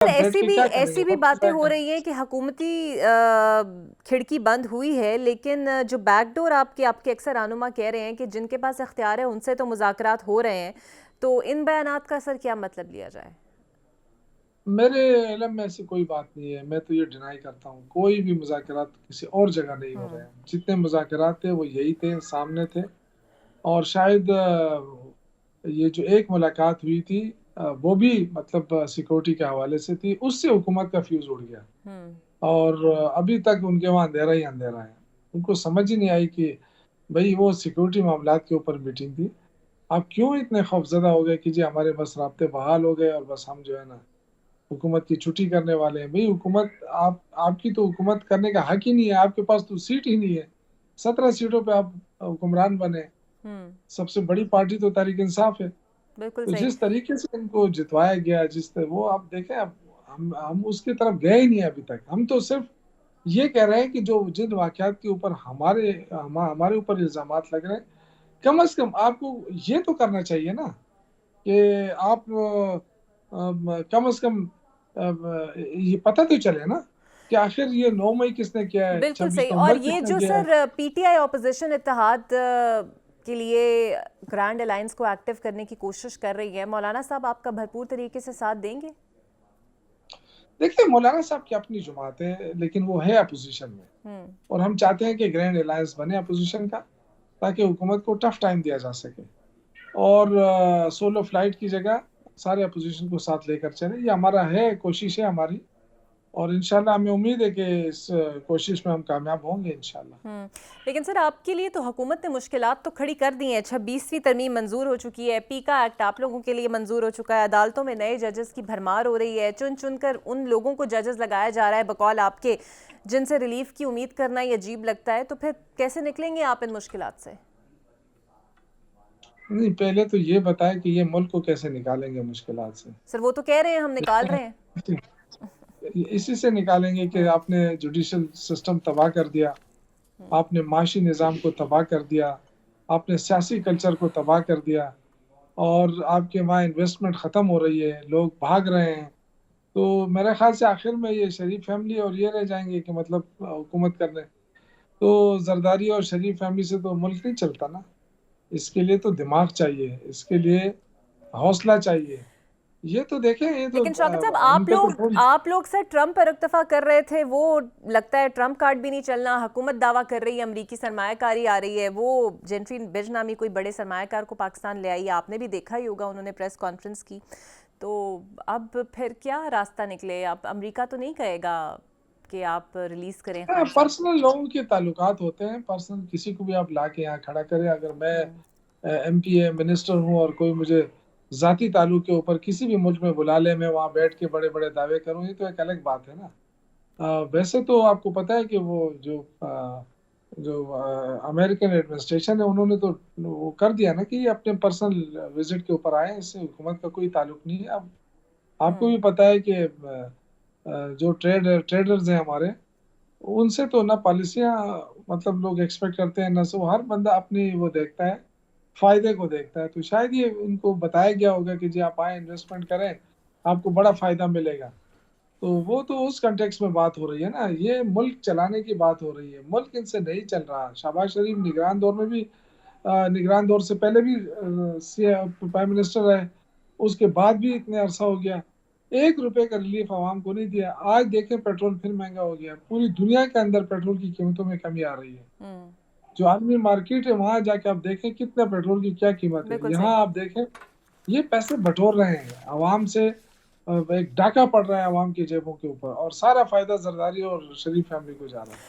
बैठ के क्या ऐसी करेंगे, भी वक्त बातें ज़ाया हो कर। रही हैं कि हुकूमती खिड़की बंद हुई है, लेकिन जो बैकडोर आपके अक्सर रहनुमा कह रहे हैं कि जिनके पास इख्तियार है उनसे तो मुज़ाकरात हो रहे हैं, तो इन बयानात का सर क्या मतलब लिया जाए? मेरे इल्म में ऐसी कोई बात नहीं है। मैं तो ये डिनाई करता हूँ, कोई भी मुज़ाकरात किसी और जगह नहीं हो रहे हम्म। हैं। जितने मुज़ाकरात थे वो यही थे, सामने थे। और शायद ये जो एक मुलाकात हुई थी, वो भी मतलब सिक्योरिटी के हवाले से थी, उससे हुकूमत का फ्यूज़ उड़ गया। हम्म। और अभी तक उनके वहाँ अंधेरा ही अंधेरा है। उनको समझ ही नहीं आई कि भई वो सिक्योरिटी मामलात के ऊपर मीटिंग थी। आप क्यों इतने खौफज़दा हो गए कि जी हमारे बस राब्ते बहाल हो गए और बस हम जो है ना हुकूमत की छुट्टी करने वाले हैं। भई हुकूमत आपकी तो हुकूमत करने का हक ही नहीं है, आपके पास तो सीट ही नहीं है। 17 सीटों पे आप हुक्मरान बने। हम्म। सबसे बड़ी पार्टी तो तहरीक इंसाफ है। बिल्कुल तो सही। जिस तरीके से इनको जितवाया गया, वो आप देखें, अब हम उसकी तरफ गए ही नहीं अभी तक। हम तो सिर्फ ये कह रहे हैं कि जो जिन वाक़यात के ऊपर हमारे ऊपर इल्ज़ामात लग रहे हैं, कम से कम आपको ये तो करना चाहिए ना कि आप कम से कम ये पता तो चले ना कि आखिर ये 9 मई किसने किया है, बिल्कुल 26 सही। और नवंबर ये किसने जो किया है। सर पीटीआई ऑपोजिशन इत्तेहाद के लिए ग्रैंड अलायंस को एक्टिव करने की कोशिश कर रही है, मौलाना साहब आपका भरपूर तरीके से साथ देंगे? देखिए, मौलाना साहब की अपनी जमात है, लेकिन वो है अपोज़िशन में। हम्म। और हम चाहते हैं कि ग्रैंड अलायंस बने अपोज़िशन का, ताकि हुकूमत को टफ टाइम दिया जा सके। और सोलो फ्लाइट की जगह सारे अपोज़िशन को साथ लेकर चलें, ये हमारा है, कोशिश है हमारी। और इंशाल्लाह हमें उम्मीद है कि इस कोशिश में हम कामयाब होंगे इंशाल्लाह। लेकिन सर आपके लिए तो हुकूमत ने मुश्किलात तो खड़ी कर दी हैं। 26वीं तरमीम मंजूर हो चुकी है, पीका एक्ट आप लोगों के लिए मंजूर हो चुका है, अदालतों में नए जजेस की भरमार हो रही है, चुन चुन कर उन लोगों को जजेस लगाया जा रहा है बकौल आपके, जिनसे रिलीफ की उम्मीद करना ही अजीब लगता है। तो फिर कैसे निकलेंगे आप इन मुश्किलात से? नहीं, पहले तो ये बताएं कि ये मुल्क को कैसे निकालेंगे मुश्किलात से। सर वो तो कह रहे हैं हम निकाल रहे हैं। इसी से निकालेंगे कि हम्म। आपने जुडिशल सिस्टम तबाह कर दिया, आपने माशी निज़ाम को तबाह कर दिया, आपने सियासी कल्चर को तबाह कर दिया, और आपके वहाँ इन्वेस्टमेंट ख़त्म हो रही है, लोग भाग रहे हैं। तो मेरे ख्याल से आखिर में ये शरीफ फैमिली और ये रह जाएंगे कि मतलब हुकूमत करने। तो जरदारी और शरीफ फैमिली से तो मुल्क नहीं चलता ना। इसके लिए तो दिमाग चाहिए, इसके लिए हौसला चाहिए। ये तो देखें, ये तो लेकिन शौकत साहब इन पे तो थोड़ी। आप लोग सर ट्रंप पर इक्तफा कर रहे थे, वो लगता है ट्रंप कार्ड भी नहीं चलना। हुकूमत दावा कर रही है अमरीकी सरमायाकारी आ रही है, वो जेनफिन बिज नामी कोई बड़े सरमायाकार को पाकिस्तान ले आई, आपने भी देखा ही होगा, उन्होंने प्रेस कॉन्फ्रेंस की। तो अब फिर क्या रास्ता निकले? आप अमरीका तो नहीं कहेगा कि आप रिलीज करें खान साहब को? पर्सनल लोगों के ताल्लुकात होते हैं, पर्सनल किसी को भी आप ला के यहाँ खड़ा करें। अगर मैं हम्म। एमपी है, मिनिस्टर हूँ, और कोई मुझे ज़ाती ताल्लुक के ऊपर किसी भी मुल्क में बुला ले, मैं वहाँ बैठ के बड़े बड़े दावे करूँ, ये तो एक अलग बात है ना। वैसे तो आपको पता है कि वो जो अमेरिकन एडमिनिस्ट्रेशन है, उन्होंने तो वो कर दिया ना कि ये अपने पर्सनल विजिट के ऊपर आए, इससे हुकूमत का कोई ताल्लुक नहीं है। अब आपको हम्म। भी पता है कि जो ट्रेडर्स हैं हमारे, उनसे तो ना पॉलिसियाँ मतलब लोग एक्सपेक्ट करते हैं, ना सो हर बंदा अपनी वो देखता है, फ़ायदे को देखता है। तो शायद ये इनको बताया गया होगा कि जी आप आएँ, इन्वेस्टमेंट करें, आपको बड़ा फ़ायदा मिलेगा। तो वो तो उस कॉन्टेक्स्ट में बात हो रही है ना, ये मुल्क चलाने की बात हो रही है। मुल्क इनसे नहीं चल रहा। शहबाज शरीफ निगरान दौर में भी निगरान दौर से पहले भी प्राइम मिनिस्टर रहे, उसके बाद भी इतने अरसा हो गया, 1 रुपए का रिलीफ आवाम को नहीं दिया। आज देखें पेट्रोल फिर महँगा हो गया। पूरी दुनिया के अंदर पेट्रोल की कीमतों में कमी आ रही है। हम्म। जो आलमी मार्केट है, वहाँ जाके आप देखें कितना पेट्रोल की क्या कीमत है। बिल्कुल सही। यहाँ आप देखें, ये पैसे बटोर रहे हैं अवाम से। एक डाका पड़ रहा है अवाम की जेबों के ऊपर, और सारा फ़ायदा ज़रदारी और शरीफ फैमिली को जा रहा है।